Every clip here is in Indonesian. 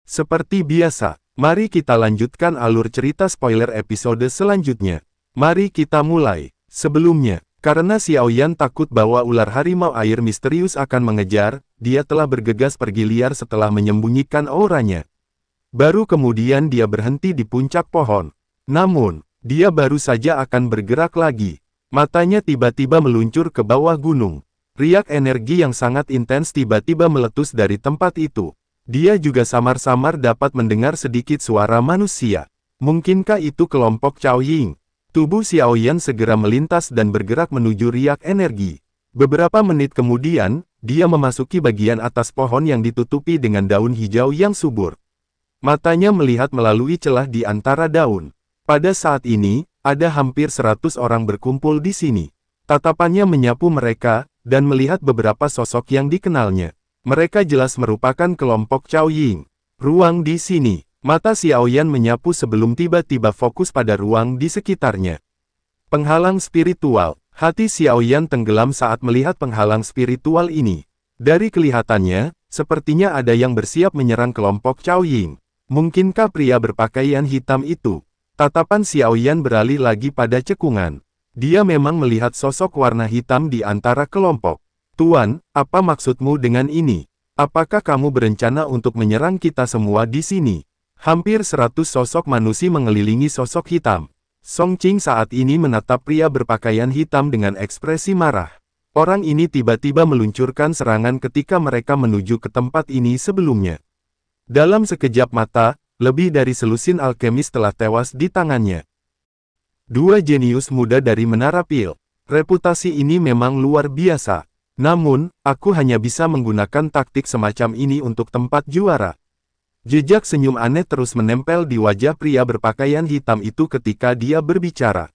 Seperti biasa, mari kita lanjutkan alur cerita spoiler episode selanjutnya. Mari kita mulai. Sebelumnya, karena Xiaoyan takut bahwa ular harimau air misterius akan mengejar, dia telah bergegas pergi liar setelah menyembunyikan auranya. Baru kemudian dia berhenti di puncak pohon. Namun, dia baru saja akan bergerak lagi. Matanya tiba-tiba meluncur ke bawah gunung. Riak energi yang sangat intens tiba-tiba meletus dari tempat itu. Dia juga samar-samar dapat mendengar sedikit suara manusia. Mungkinkah itu kelompok Cao Ying? Tubuh Xiaoyan segera melintas dan bergerak menuju riak energi. Beberapa menit kemudian, dia memasuki bagian atas pohon yang ditutupi dengan daun hijau yang subur. Matanya melihat melalui celah di antara daun. Pada saat ini, ada hampir 100 orang berkumpul di sini. Tatapannya menyapu mereka, dan melihat beberapa sosok yang dikenalnya. Mereka jelas merupakan kelompok Cao Ying. Ruang di sini. Mata Xiaoyan menyapu sebelum tiba-tiba fokus pada ruang di sekitarnya. Penghalang spiritual. Hati Xiaoyan tenggelam saat melihat penghalang spiritual ini. Dari kelihatannya, sepertinya ada yang bersiap menyerang kelompok Cao Ying. Mungkinkah pria berpakaian hitam itu? Tatapan Xiaoyan beralih lagi pada cekungan. Dia memang melihat sosok warna hitam di antara kelompok. Tuan, apa maksudmu dengan ini? Apakah kamu berencana untuk menyerang kita semua di sini? Hampir 100 sosok manusia mengelilingi sosok hitam. Song Qing saat ini menatap pria berpakaian hitam dengan ekspresi marah. Orang ini tiba-tiba meluncurkan serangan ketika mereka menuju ke tempat ini sebelumnya. Dalam sekejap mata, lebih dari selusin alkemis telah tewas di tangannya. Dua jenius muda dari Menara Pil. Reputasi ini memang luar biasa. Namun, aku hanya bisa menggunakan taktik semacam ini untuk tempat juara. Jejak senyum aneh terus menempel di wajah pria berpakaian hitam itu ketika dia berbicara.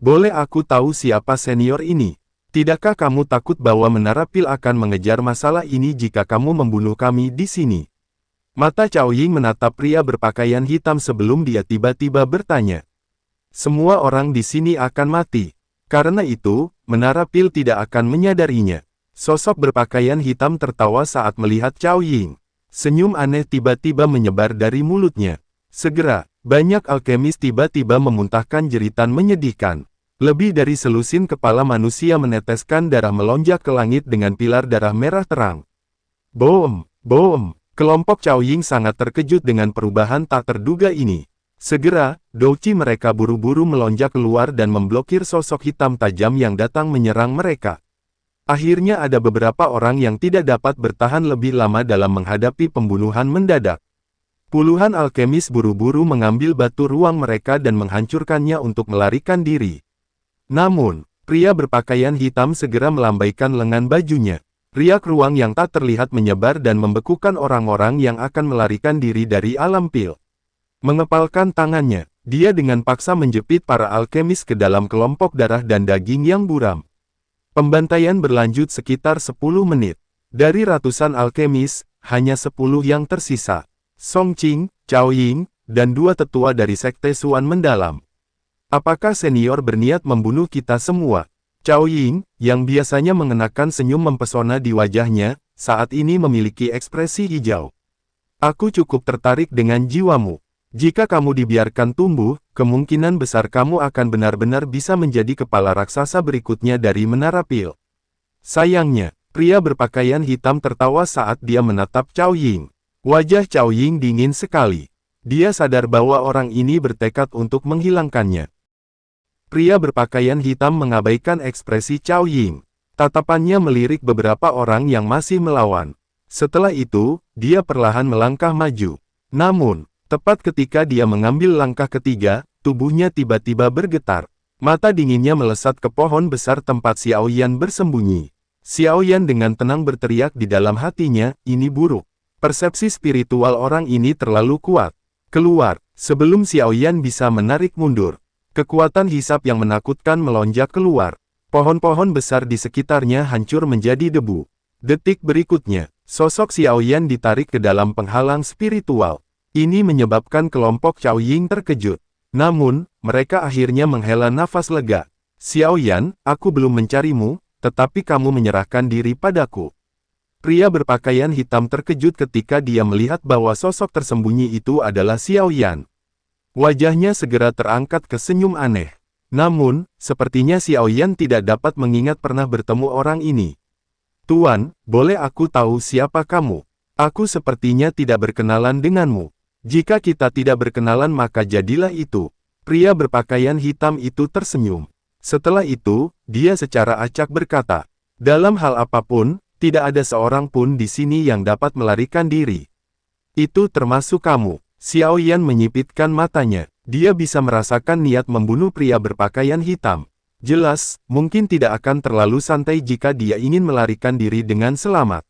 Boleh aku tahu siapa senior ini? Tidakkah kamu takut bahwa Menara Pil akan mengejar masalah ini jika kamu membunuh kami di sini? Mata Cao Ying menatap pria berpakaian hitam sebelum dia tiba-tiba bertanya. Semua orang di sini akan mati. Karena itu, Menara Pil tidak akan menyadarinya. Sosok berpakaian hitam tertawa saat melihat Cao Ying. Senyum aneh tiba-tiba menyebar dari mulutnya. Segera, banyak alkemis tiba-tiba memuntahkan jeritan menyedihkan. Lebih dari selusin kepala manusia meneteskan darah melonjak ke langit dengan pilar darah merah terang. Bom! Bom! Kelompok Cao Ying sangat terkejut dengan perubahan tak terduga ini. Segera, douci mereka buru-buru melonjak keluar dan memblokir sosok hitam tajam yang datang menyerang mereka. Akhirnya ada beberapa orang yang tidak dapat bertahan lebih lama dalam menghadapi pembunuhan mendadak. Puluhan alkemis buru-buru mengambil batu ruang mereka dan menghancurkannya untuk melarikan diri. Namun, pria berpakaian hitam segera melambaikan lengan bajunya. Riak ruang yang tak terlihat menyebar dan membekukan orang-orang yang akan melarikan diri dari alam pil. Mengepalkan tangannya, dia dengan paksa menjepit para alkemis ke dalam kelompok darah dan daging yang buram. Pembantaian berlanjut sekitar 10 menit. Dari ratusan alkemis, hanya 10 yang tersisa. Song Qing, Cao Ying, dan dua tetua dari Sekte Suan mendalam. Apakah senior berniat membunuh kita semua? Cao Ying, yang biasanya mengenakan senyum mempesona di wajahnya, saat ini memiliki ekspresi hijau. Aku cukup tertarik dengan jiwamu. Jika kamu dibiarkan tumbuh, kemungkinan besar kamu akan benar-benar bisa menjadi kepala raksasa berikutnya dari Menara Pil. Sayangnya, pria berpakaian hitam tertawa saat dia menatap Cao Ying. Wajah Cao Ying dingin sekali. Dia sadar bahwa orang ini bertekad untuk menghilangkannya. Pria berpakaian hitam mengabaikan ekspresi Cao Ying. Tatapannya melirik beberapa orang yang masih melawan. Setelah itu, dia perlahan melangkah maju. Namun, tepat ketika dia mengambil langkah ketiga, tubuhnya tiba-tiba bergetar. Mata dinginnya melesat ke pohon besar tempat Xiaoyan bersembunyi. Xiaoyan dengan tenang berteriak di dalam hatinya, ini buruk. Persepsi spiritual orang ini terlalu kuat. Keluar, sebelum Xiaoyan bisa menarik mundur. Kekuatan hisap yang menakutkan melonjak keluar. Pohon-pohon besar di sekitarnya hancur menjadi debu. Detik berikutnya, sosok Xiaoyan ditarik ke dalam penghalang spiritual. Ini menyebabkan kelompok Cao Ying terkejut. Namun, mereka akhirnya menghela nafas lega. Xiaoyan, aku belum mencarimu, tetapi kamu menyerahkan diri padaku. Pria berpakaian hitam terkejut ketika dia melihat bahwa sosok tersembunyi itu adalah Xiao Yan. Wajahnya segera terangkat ke senyum aneh. Namun, sepertinya Xiao Yan tidak dapat mengingat pernah bertemu orang ini. Tuan, boleh aku tahu siapa kamu? Aku sepertinya tidak berkenalan denganmu. Jika kita tidak berkenalan maka jadilah itu. Pria berpakaian hitam itu tersenyum. Setelah itu, dia secara acak berkata, dalam hal apapun, tidak ada seorang pun di sini yang dapat melarikan diri. Itu termasuk kamu. Xiao Yan menyipitkan matanya. Dia bisa merasakan niat membunuh pria berpakaian hitam. Jelas, mungkin tidak akan terlalu santai jika dia ingin melarikan diri dengan selamat.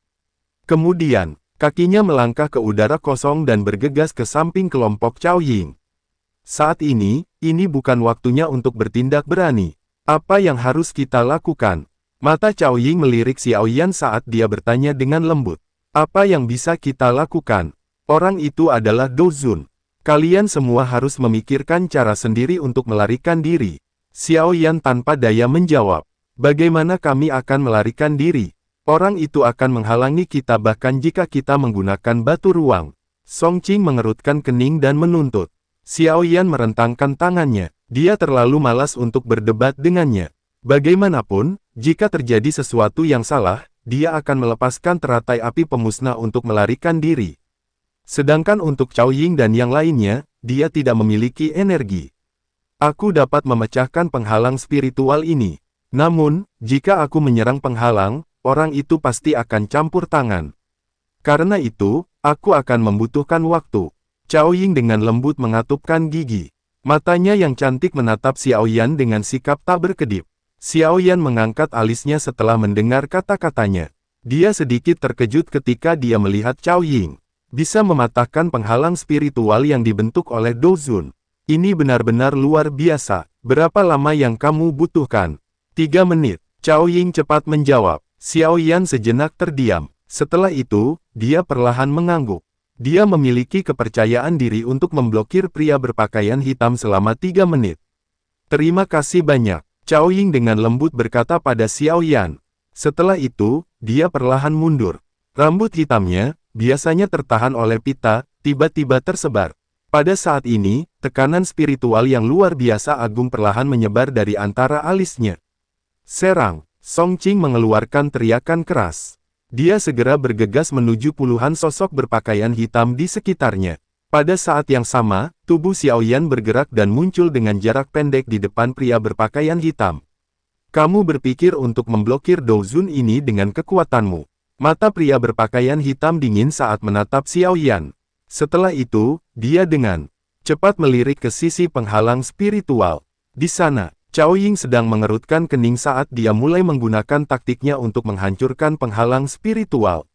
Kemudian, kakinya melangkah ke udara kosong dan bergegas ke samping kelompok Cao Ying. Saat ini bukan waktunya untuk bertindak berani. Apa yang harus kita lakukan? Mata Cao Ying melirik Xiao Yan saat dia bertanya dengan lembut. Apa yang bisa kita lakukan? Orang itu adalah Dozun. Kalian semua harus memikirkan cara sendiri untuk melarikan diri. Xiao Yan tanpa daya menjawab. Bagaimana kami akan melarikan diri? Orang itu akan menghalangi kita bahkan jika kita menggunakan batu ruang. Song Qing mengerutkan kening dan menuntut. Xiao Yan merentangkan tangannya. Dia terlalu malas untuk berdebat dengannya. Bagaimanapun, jika terjadi sesuatu yang salah, dia akan melepaskan teratai api pemusnah untuk melarikan diri. Sedangkan untuk Cao Ying dan yang lainnya, dia tidak memiliki energi. Aku dapat memecahkan penghalang spiritual ini. Namun, jika aku menyerang penghalang, orang itu pasti akan campur tangan. Karena itu, aku akan membutuhkan waktu. Cao Ying dengan lembut mengatupkan gigi. Matanya yang cantik menatap Xiao Yan dengan sikap tak berkedip. Xiao Yan mengangkat alisnya setelah mendengar kata-katanya. Dia sedikit terkejut ketika dia melihat Cao Ying bisa mematahkan penghalang spiritual yang dibentuk oleh Dozun. Ini benar-benar luar biasa. Berapa lama yang kamu butuhkan? 3 menit. Cao Ying cepat menjawab. Xiao Yan sejenak terdiam. Setelah itu, dia perlahan mengangguk. Dia memiliki kepercayaan diri untuk memblokir pria berpakaian hitam selama 3 menit. Terima kasih banyak. Cao Ying dengan lembut berkata pada Xiao Yan. Setelah itu, dia perlahan mundur. Rambut hitamnya, biasanya tertahan oleh pita, tiba-tiba tersebar. Pada saat ini, tekanan spiritual yang luar biasa agung perlahan menyebar dari antara alisnya. Serang! Song Qing mengeluarkan teriakan keras. Dia segera bergegas menuju puluhan sosok berpakaian hitam di sekitarnya. Pada saat yang sama, tubuh Xiao Yan bergerak dan muncul dengan jarak pendek di depan pria berpakaian hitam. Kamu berpikir untuk memblokir Dozun ini dengan kekuatanmu. Mata pria berpakaian hitam dingin saat menatap Xiao Yan. Setelah itu, dia dengan cepat melirik ke sisi penghalang spiritual. Di sana, Cao Ying sedang mengerutkan kening saat dia mulai menggunakan taktiknya untuk menghancurkan penghalang spiritual.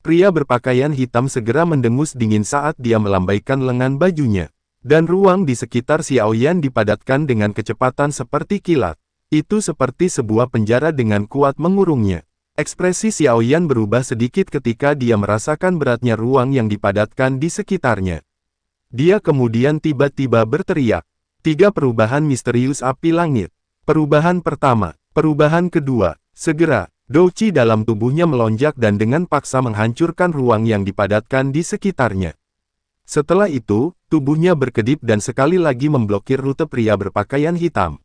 Pria berpakaian hitam segera mendengus dingin saat dia melambaikan lengan bajunya. Dan ruang di sekitar Xiao Yan dipadatkan dengan kecepatan seperti kilat. Itu seperti sebuah penjara dengan kuat mengurungnya. Ekspresi Xiao Yan berubah sedikit ketika dia merasakan beratnya ruang yang dipadatkan di sekitarnya. Dia kemudian tiba-tiba berteriak. 3 perubahan misterius api langit. Perubahan pertama, perubahan kedua, segera. Dou Qi dalam tubuhnya melonjak dan dengan paksa menghancurkan ruang yang dipadatkan di sekitarnya. Setelah itu, tubuhnya berkedip dan sekali lagi memblokir rute pria berpakaian hitam.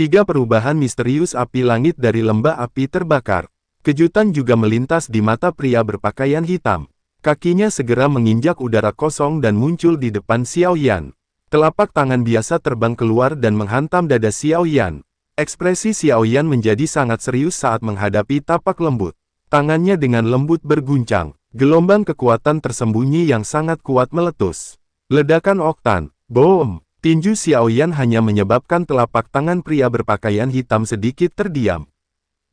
3 perubahan misterius api langit dari lembah api terbakar. Kejutan juga melintas di mata pria berpakaian hitam. Kakinya segera menginjak udara kosong dan muncul di depan Xiao Yan. Telapak tangan biasa terbang keluar dan menghantam dada Xiao Yan. Ekspresi Xiao Yan menjadi sangat serius saat menghadapi tapak lembut. Tangannya dengan lembut berguncang. Gelombang kekuatan tersembunyi yang sangat kuat meletus. Ledakan oktan. Boom! Tinju Xiao Yan hanya menyebabkan telapak tangan pria berpakaian hitam sedikit terdiam.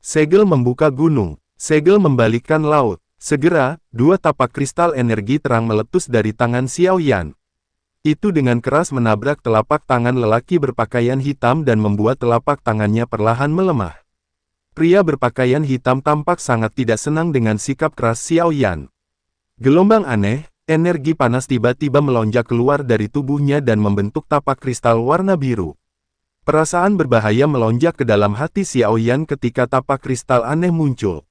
Segel membuka gunung. Segel membalikkan laut. Segera, 2 tapak kristal energi terang meletus dari tangan Xiao Yan. Itu dengan keras menabrak telapak tangan lelaki berpakaian hitam dan membuat telapak tangannya perlahan melemah. Pria berpakaian hitam tampak sangat tidak senang dengan sikap keras Xiao Yan. Gelombang aneh, energi panas tiba-tiba melonjak keluar dari tubuhnya dan membentuk tapak kristal warna biru. Perasaan berbahaya melonjak ke dalam hati Xiao Yan ketika tapak kristal aneh muncul.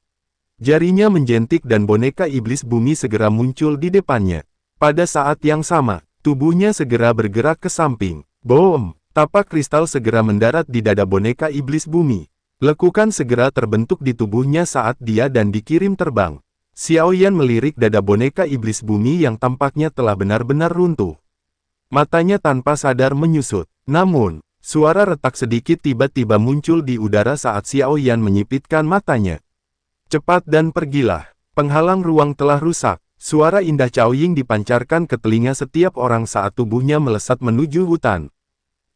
Jarinya menjentik dan boneka iblis bumi segera muncul di depannya. Pada saat yang sama, tubuhnya segera bergerak ke samping. Boom! Tapak kristal segera mendarat di dada boneka iblis bumi. Lekukan segera terbentuk di tubuhnya saat dia dan dikirim terbang. Xiaoyan melirik dada boneka iblis bumi yang tampaknya telah benar-benar runtuh. Matanya tanpa sadar menyusut. Namun, suara retak sedikit tiba-tiba muncul di udara saat Xiaoyan menyipitkan matanya. Cepat dan pergilah. Penghalang ruang telah rusak. Suara indah Cao Ying dipancarkan ke telinga setiap orang saat tubuhnya melesat menuju hutan.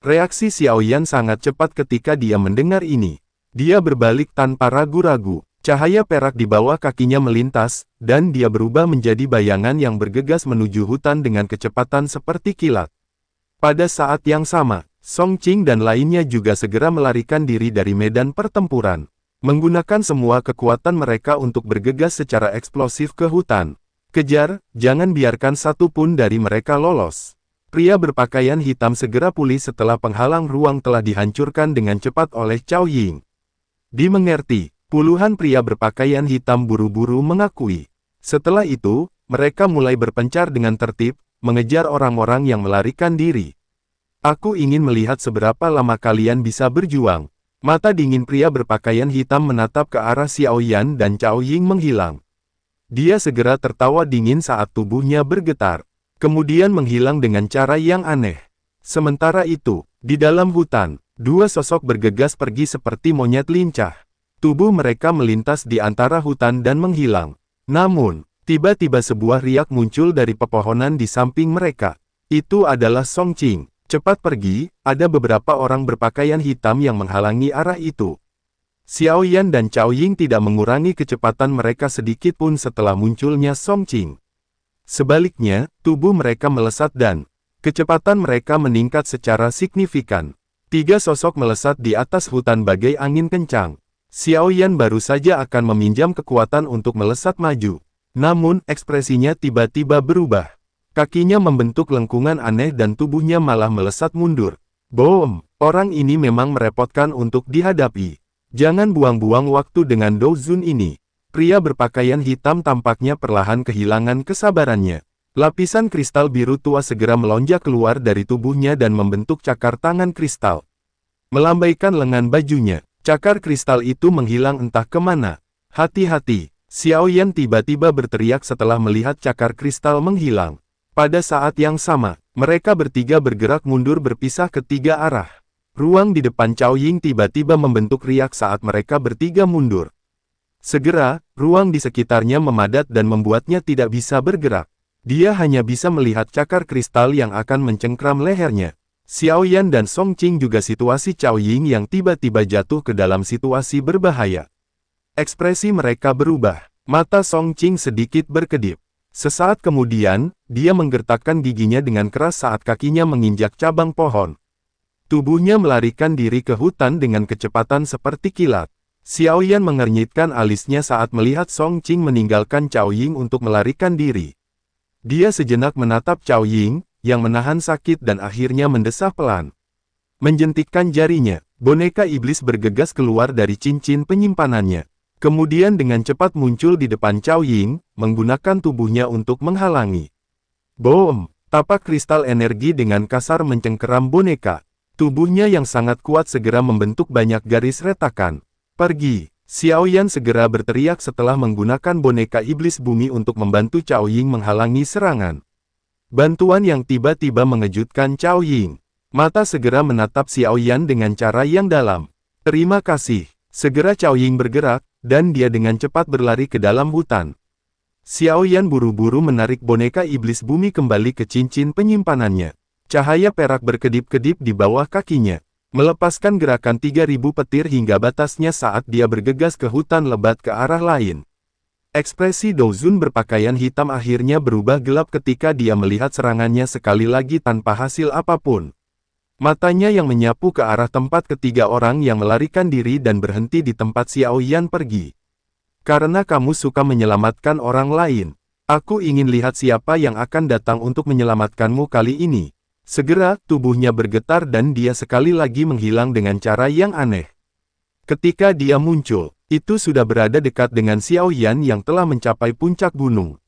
Reaksi Xiaoyan sangat cepat ketika dia mendengar ini. Dia berbalik tanpa ragu-ragu. Cahaya perak di bawah kakinya melintas, dan dia berubah menjadi bayangan yang bergegas menuju hutan dengan kecepatan seperti kilat. Pada saat yang sama, Song Qing dan lainnya juga segera melarikan diri dari medan pertempuran. Menggunakan semua kekuatan mereka untuk bergegas secara eksplosif ke hutan. Kejar, jangan biarkan satu pun dari mereka lolos. Pria berpakaian hitam segera pulih setelah penghalang ruang telah dihancurkan dengan cepat oleh Cao Ying. Dimengerti. Puluhan pria berpakaian hitam buru-buru mengakui. Setelah itu, mereka mulai berpencar dengan tertib, mengejar orang-orang yang melarikan diri. Aku ingin melihat seberapa lama kalian bisa berjuang. Mata dingin pria berpakaian hitam menatap ke arah Xiaoyan dan Cao Ying menghilang. Dia segera tertawa dingin saat tubuhnya bergetar. Kemudian menghilang dengan cara yang aneh. Sementara itu, di dalam hutan, dua sosok bergegas pergi seperti monyet lincah. Tubuh mereka melintas di antara hutan dan menghilang. Namun, tiba-tiba sebuah riak muncul dari pepohonan di samping mereka. Itu adalah Song Qing. Cepat pergi, ada beberapa orang berpakaian hitam yang menghalangi arah itu. Xiaoyan dan Cao Ying tidak mengurangi kecepatan mereka sedikit pun setelah munculnya Song Qing. Sebaliknya, tubuh mereka melesat dan kecepatan mereka meningkat secara signifikan. Tiga sosok melesat di atas hutan bagai angin kencang. Xiaoyan baru saja akan meminjam kekuatan untuk melesat maju. Namun, ekspresinya tiba-tiba berubah. Kakinya membentuk lengkungan aneh dan tubuhnya malah melesat mundur. Boom! Orang ini memang merepotkan untuk dihadapi. Jangan buang-buang waktu dengan Dou Zun ini. Pria berpakaian hitam tampaknya perlahan kehilangan kesabarannya. Lapisan kristal biru tua segera melonjak keluar dari tubuhnya dan membentuk cakar tangan kristal. Melambaikan lengan bajunya. Cakar kristal itu menghilang entah kemana. Hati-hati, Xiaoyan tiba-tiba berteriak setelah melihat cakar kristal menghilang. Pada saat yang sama, mereka bertiga bergerak mundur berpisah ke tiga arah. Ruang di depan Cao Ying tiba-tiba membentuk riak saat mereka bertiga mundur. Segera, ruang di sekitarnya memadat dan membuatnya tidak bisa bergerak. Dia hanya bisa melihat cakar kristal yang akan mencengkram lehernya. Xiaoyan dan Song Qing juga situasi Cao Ying yang tiba-tiba jatuh ke dalam situasi berbahaya. Ekspresi mereka berubah. Mata Song Qing sedikit berkedip. Sesaat kemudian, dia menggertakkan giginya dengan keras saat kakinya menginjak cabang pohon. Tubuhnya melarikan diri ke hutan dengan kecepatan seperti kilat. Xiaoyan mengernyitkan alisnya saat melihat Song Qing meninggalkan Cao Ying untuk melarikan diri. Dia sejenak menatap Cao Ying, yang menahan sakit dan akhirnya mendesah pelan. Menjentikkan jarinya, boneka iblis bergegas keluar dari cincin penyimpanannya. Kemudian dengan cepat muncul di depan Cao Ying, menggunakan tubuhnya untuk menghalangi. Boom! Tapak kristal energi dengan kasar mencengkeram boneka. Tubuhnya yang sangat kuat segera membentuk banyak garis retakan. Pergi! Xiaoyan segera berteriak setelah menggunakan boneka iblis bumi untuk membantu Cao Ying menghalangi serangan. Bantuan yang tiba-tiba mengejutkan Cao Ying. Mata segera menatap Xiaoyan dengan cara yang dalam. Terima kasih. Segera Cao Ying bergerak, dan dia dengan cepat berlari ke dalam hutan. Xiaoyan buru-buru menarik boneka iblis bumi kembali ke cincin penyimpanannya. Cahaya perak berkedip-kedip di bawah kakinya, melepaskan gerakan 3000 petir hingga batasnya saat dia bergegas ke hutan lebat ke arah lain. Ekspresi Dou Zun berpakaian hitam akhirnya berubah gelap ketika dia melihat serangannya sekali lagi tanpa hasil apapun. Matanya yang menyapu ke arah tempat ketiga orang yang melarikan diri dan berhenti di tempat Xiaoyan pergi. Karena kamu suka menyelamatkan orang lain, aku ingin lihat siapa yang akan datang untuk menyelamatkanmu kali ini. Segera, tubuhnya bergetar dan dia sekali lagi menghilang dengan cara yang aneh. Ketika dia muncul, itu sudah berada dekat dengan Xiao Yan yang telah mencapai puncak gunung.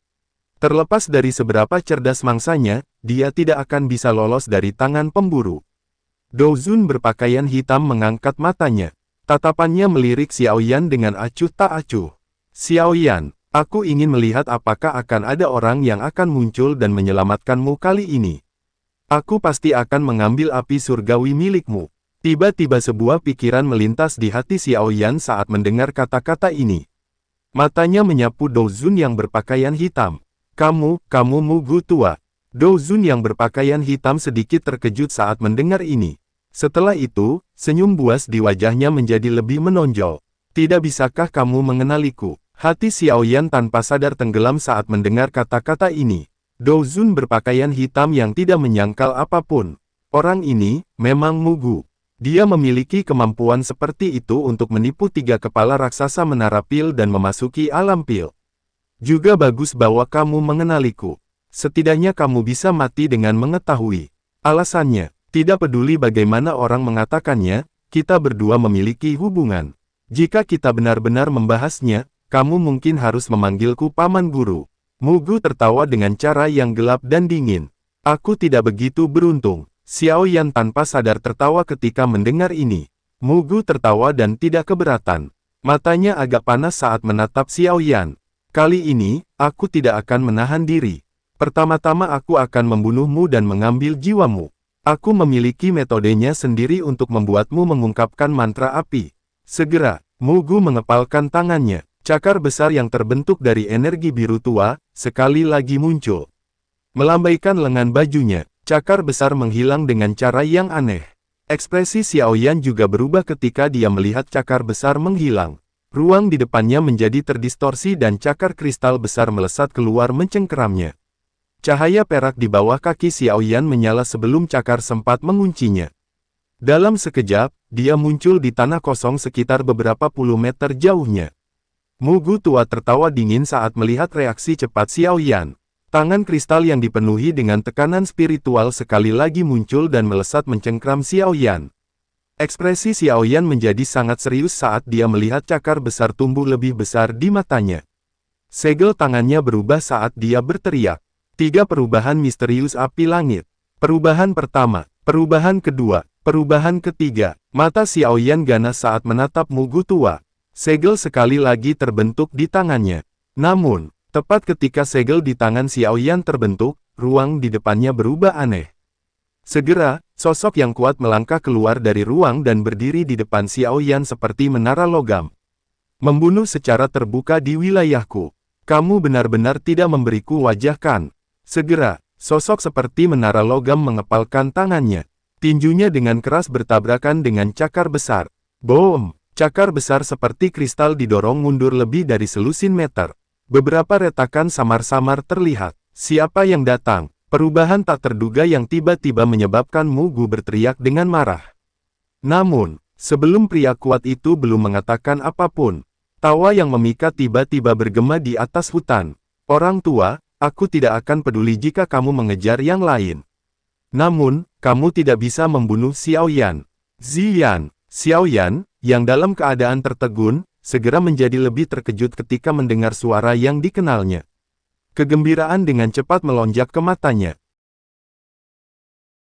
Terlepas dari seberapa cerdas mangsanya, dia tidak akan bisa lolos dari tangan pemburu. Dou Zun berpakaian hitam mengangkat matanya. Tatapannya melirik Xiao Yan dengan acuh tak acuh. Xiao Yan, aku ingin melihat apakah akan ada orang yang akan muncul dan menyelamatkanmu kali ini. Aku pasti akan mengambil api surgawi milikmu. Tiba-tiba sebuah pikiran melintas di hati Xiao Yan saat mendengar kata-kata ini. Matanya menyapu Dou Zun yang berpakaian hitam. Kamu Mugu tua. Dou Zun yang berpakaian hitam sedikit terkejut saat mendengar ini. Setelah itu, senyum buas di wajahnya menjadi lebih menonjol. Tidak bisakah kamu mengenaliku? Hati Xiao Yan tanpa sadar tenggelam saat mendengar kata-kata ini. Dou Zun berpakaian hitam yang tidak menyangkal apapun. Orang ini, memang Mugu. Dia memiliki kemampuan seperti itu untuk menipu 3 kepala raksasa menara pil dan memasuki alam pil. Juga bagus bahwa kamu mengenaliku. Setidaknya kamu bisa mati dengan mengetahui. Alasannya, tidak peduli bagaimana orang mengatakannya, kita berdua memiliki hubungan. Jika kita benar-benar membahasnya, kamu mungkin harus memanggilku Paman Guru. Mugu tertawa dengan cara yang gelap dan dingin. Aku tidak begitu beruntung. Xiao Yan tanpa sadar tertawa ketika mendengar ini. Mugu tertawa dan tidak keberatan. Matanya agak panas saat menatap Xiao Yan. Kali ini, aku tidak akan menahan diri. Pertama-tama aku akan membunuhmu dan mengambil jiwamu. Aku memiliki metodenya sendiri untuk membuatmu mengungkapkan mantra api. Segera, Mugu mengepalkan tangannya. Cakar besar yang terbentuk dari energi biru tua, sekali lagi muncul. Melambaikan lengan bajunya. Cakar besar menghilang dengan cara yang aneh. Ekspresi Xiao Yan juga berubah ketika dia melihat cakar besar menghilang. Ruang di depannya menjadi terdistorsi dan cakar kristal besar melesat keluar mencengkeramnya. Cahaya perak di bawah kaki Xiao Yan menyala sebelum cakar sempat menguncinya. Dalam sekejap, dia muncul di tanah kosong sekitar beberapa puluh meter jauhnya. Mugu tua tertawa dingin saat melihat reaksi cepat Xiao Yan. Tangan kristal yang dipenuhi dengan tekanan spiritual sekali lagi muncul dan melesat mencengkram Xiao Yan. Ekspresi Xiao Yan menjadi sangat serius saat dia melihat cakar besar tumbuh lebih besar di matanya. Segel tangannya berubah saat dia berteriak. 3 perubahan misterius api langit. Perubahan pertama, perubahan kedua, perubahan ketiga. Mata Xiao Yan ganas saat menatap Mugu tua. Segel sekali lagi terbentuk di tangannya. Namun, tepat ketika segel di tangan Xiao Yan terbentuk, ruang di depannya berubah aneh. Segera, sosok yang kuat melangkah keluar dari ruang dan berdiri di depan Xiao Yan seperti menara logam. Membunuh secara terbuka di wilayahku. Kamu benar-benar tidak memberiku wajah kan? Segera, sosok seperti menara logam mengepalkan tangannya. Tinjunya dengan keras bertabrakan dengan cakar besar. Boom! Cakar besar seperti kristal didorong mundur lebih dari selusin meter. Beberapa retakan samar-samar terlihat. Siapa yang datang? Perubahan tak terduga yang tiba-tiba menyebabkan Mugu berteriak dengan marah. Namun, sebelum pria kuat itu belum mengatakan apapun, tawa yang memikat tiba-tiba bergema di atas hutan. Orang tua, aku tidak akan peduli jika kamu mengejar yang lain. Namun, kamu tidak bisa membunuh Xiao Yan. Ziyan, Xiao Yan, yang dalam keadaan tertegun, segera menjadi lebih terkejut ketika mendengar suara yang dikenalnya. Kegembiraan dengan cepat melonjak ke matanya.